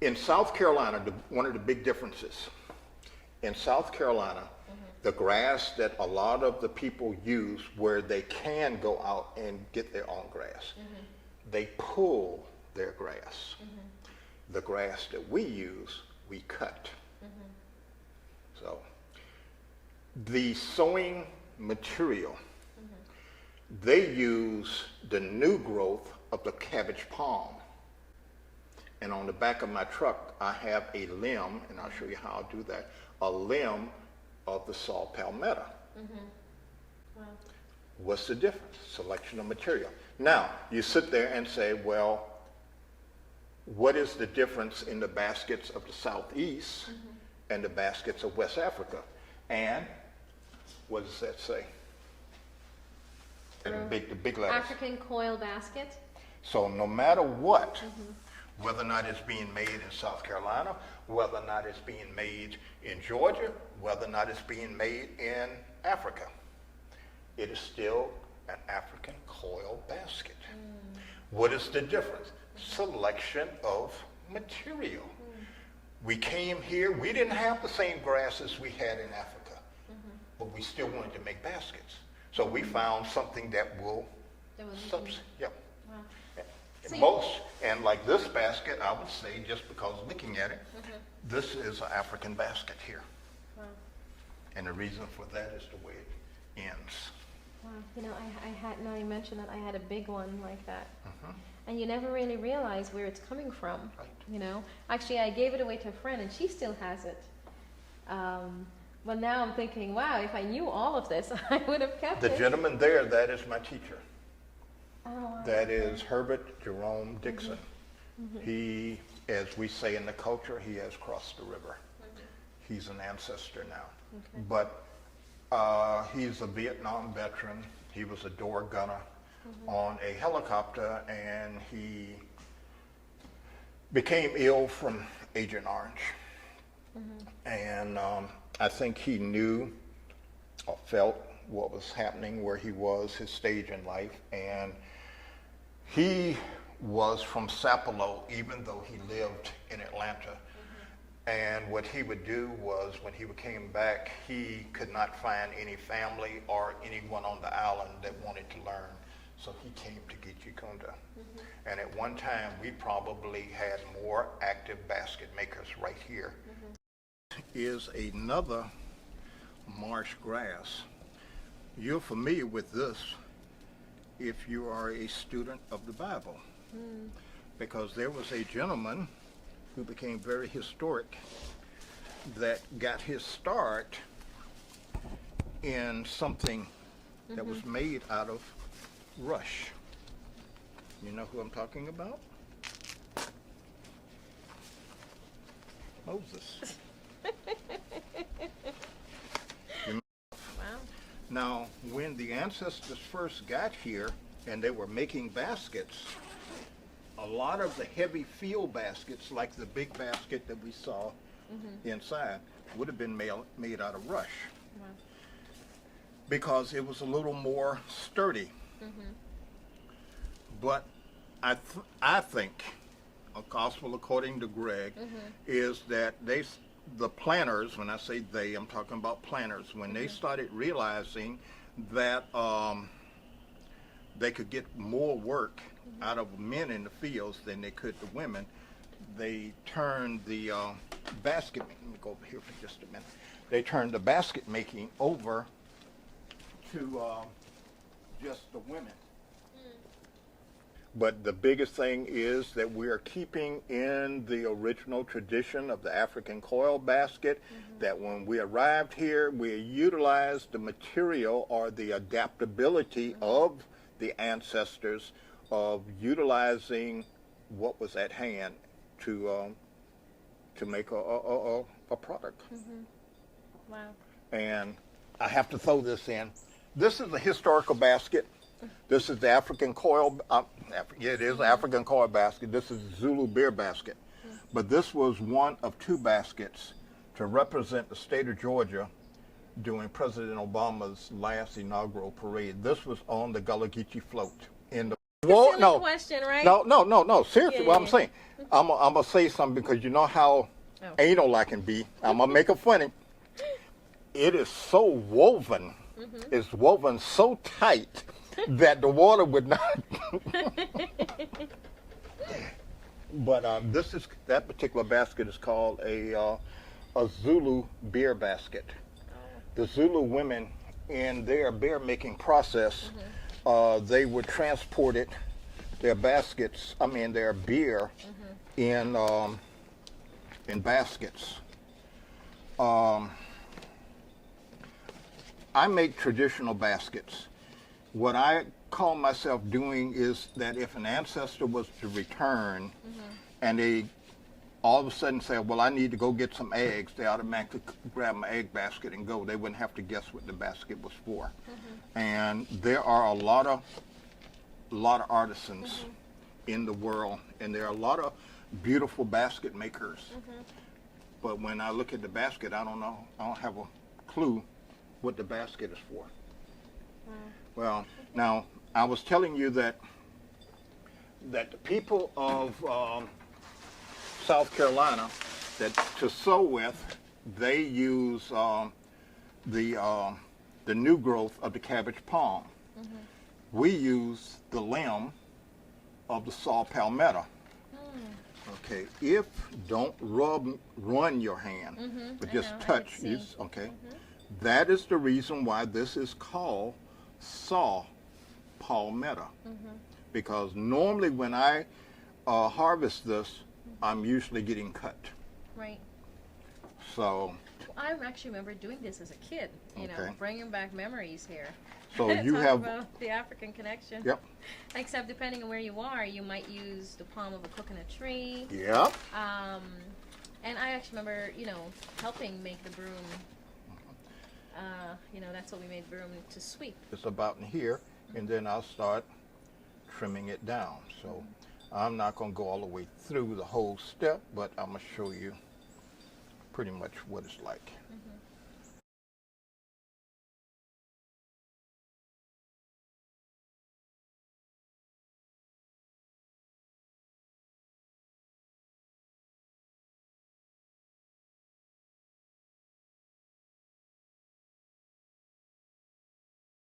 In South Carolina, one of the big differences, in South Carolina, the grass that a lot of the people use where they can go out and get their own grass, they pull their grass. The grass that we use, we cut. So the sowing material, they use the new growth of the cabbage palm. And on the back of my truck, I have a limb, and I'll show you how I'll do that, a limb of the saw palmetto. Wow. What's the difference? Selection of material. Now, you sit there and say, well, what is the difference in the baskets of the Southeast and the baskets of West Africa? And what does that say? And the big letters. African coil basket. So no matter what, whether or not it's being made in South Carolina, whether or not it's being made in Georgia, whether or not it's being made in Africa, it is still an African coil basket. What is the difference? Selection of material. We came here, we didn't have the same grasses we had in Africa, but we still wanted to make baskets. So we found something that will substitute. Yep. Wow. And like this basket, I would say, just because looking at it, this is an African basket here. Wow. And the reason for that is the way it ends. Wow. You know, I had, now you mentioned that I had a big one like that. And you never really realize where it's coming from. Right. You know, actually, I gave it away to a friend, and she still has it. But now I'm thinking, wow, if I knew all of this, I would have kept The it. gentleman there, that is my teacher. Oh, wow. That is Herbert Jerome Dixon. He, as we say in the culture, he has crossed the river. He's an ancestor now. Okay. But he's a Vietnam veteran. He was a door gunner on a helicopter, and he became ill from Agent Orange. And I think he knew or felt what was happening where he was, his stage in life. And he was from Sapelo, even though he lived in Atlanta. And what he would do was, when he came back, he could not find any family or anyone on the island that wanted to learn. So he came to Gitchikunda. And at one time, we probably had more active basket makers right here. Is another marsh grass. You're familiar with this if you are a student of the Bible, because there was a gentleman who became very historic that got his start in something that was made out of rush. You know who I'm talking about? Moses. Wow. Now, when the ancestors first got here and they were making baskets, a lot of the heavy field baskets, like the big basket that we saw inside, would have been made out of rush, Wow. because it was a little more sturdy. But I think, a gospel according to Greg, is that the planters, when I say they, I'm talking about planters, when they started realizing that they could get more work out of men in the fields than they could the women, they turned the basket, let me go over here for just a minute, they turned the basket making over to just the women. But the biggest thing is that we are keeping in the original tradition of the African coil basket, that when we arrived here, we utilized the material or the adaptability of the ancestors of utilizing what was at hand to make a product. Wow. And I have to throw this in. This is a historical basket. This is the African coil, it is African coil basket. This is Zulu beer basket. But this was one of two baskets to represent the state of Georgia during President Obama's last inaugural parade. This was on the Gullah Geechee float. In the Well, silly no. question, right? No. Seriously, Yeah, what I'm yeah. saying. I'm gonna say something because you know how Oh. anal I can be. I'm gonna make it funny. It is so woven. It's woven so tight that the water would not. But that particular basket is called a Zulu beer basket. The Zulu women, in their beer making process, they would transport it, their baskets. I mean their beer, in baskets. I make traditional baskets. What I call myself doing is that if an ancestor was to return and they all of a sudden say, well, I need to go get some eggs, they automatically grab my egg basket and go. They wouldn't have to guess what the basket was for. And there are a lot of artisans in the world, and there are a lot of beautiful basket makers. But when I look at the basket, I don't know. I don't have a clue what the basket is for. Well, now I was telling you that the people of South Carolina, that to sew with, they use the new growth of the cabbage palm. We use the limb of the saw palmetto. Okay, don't run your hand, but just touch. Okay, that is the reason why this is called saw palmetto. Because normally when I harvest this, I'm usually getting cut. Right. So I actually remember doing this as a kid, you know, Okay. bringing back memories here. So you Talk have- about the African connection. Yep. Except depending on where you are, you might use the palm of a coconut tree. Yeah. And I actually remember, you know, helping make the broom. You know, that's what we made broom to sweep. It's about in here, and then I'll start trimming it down. So I'm not going to go all the way through the whole step, but I'm going to show you pretty much what it's like.